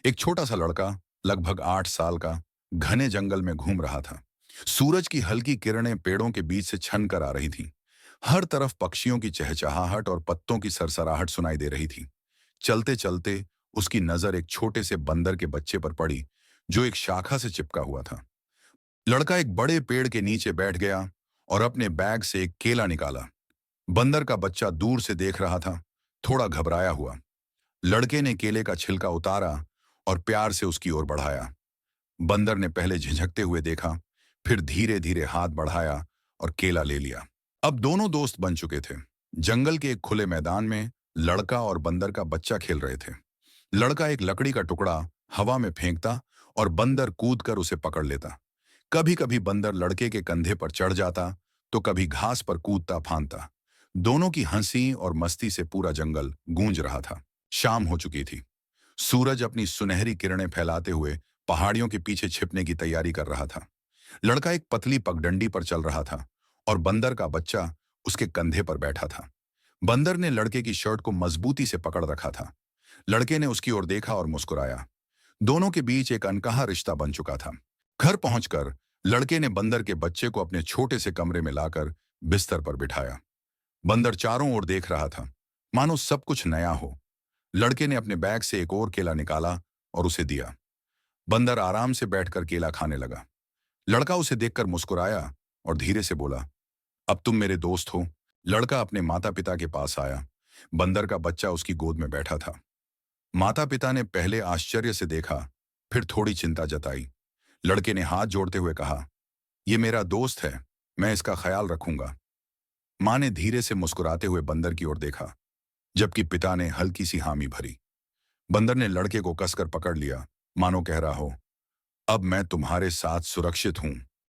एक छोटा सा लड़का, लगभग 8 साल का, घने जंगल में घूम रहा था। सूरज की हल्की किरणें पेड़ों के बीच से छन कर आ रही थीं। हर तरफ पक्षियों की चहचहाहट और पत्तों की सरसराहट सुनाई दे रही थी। चलते चलते उसकी नजर एक छोटे से बंदर के बच्चे पर पड़ी, जो एक शाखा से चिपका हुआ था। लड़का एक बड़े पेड़ के नीचे बैठ गया और अपने बैग से एक केला निकाला। बंदर का बच्चा दूर से देख रहा था, थोड़ा घबराया हुआ। लड़के ने केले का छिलका उतारा और प्यार से उसकी ओर बढ़ाया। बंदर ने पहले झिझकते हुए देखा, फिर धीरे धीरे हाथ बढ़ाया और केला ले लिया। अब दोनों दोस्त बन चुके थे। जंगल के एक खुले मैदान में लड़का और बंदर का बच्चा खेल रहे थे। लड़का एक लकड़ी का टुकड़ा हवा में फेंकता और बंदर कूदकर उसे पकड़ लेता। कभी कभी बंदर लड़के के कंधे पर चढ़ जाता, तो कभी घास पर कूदता फांदता। दोनों की हंसी और मस्ती से पूरा जंगल गूंज रहा था। शाम हो चुकी थी। सूरज अपनी सुनहरी किरणें फैलाते हुए पहाड़ियों के पीछे छिपने की तैयारी कर रहा था। लड़का एक पतली पगडंडी पर चल रहा था और बंदर का बच्चा उसके कंधे पर बैठा था। बंदर ने लड़के की शर्ट को मजबूती से पकड़ रखा था। लड़के ने उसकी ओर देखा और मुस्कुराया। दोनों के बीच एक अनकहा रिश्ता बन चुका था। घर पहुंचकर लड़के ने बंदर के बच्चे को अपने छोटे से कमरे में लाकर बिस्तर पर बिठाया। बंदर चारों ओर देख रहा था, मानो सब कुछ नया हो। लड़के ने अपने बैग से एक और केला निकाला और उसे दिया। बंदर आराम से बैठकर केला खाने लगा। लड़का उसे देखकर मुस्कुराया और धीरे से बोला, अब तुम मेरे दोस्त हो। लड़का अपने माता पिता के पास आया। बंदर का बच्चा उसकी गोद में बैठा था। माता पिता ने पहले आश्चर्य से देखा, फिर थोड़ी चिंता जताई। लड़के ने हाथ जोड़ते हुए कहा, ये मेरा दोस्त है, मैं इसका ख्याल रखूंगा। माँ ने धीरे से मुस्कुराते हुए बंदर की ओर देखा, जबकि पिता ने हल्की सी हामी भरी। बंदर ने लड़के को कसकर पकड़ लिया, मानो कह रहा हो, अब मैं तुम्हारे साथ सुरक्षित हूं।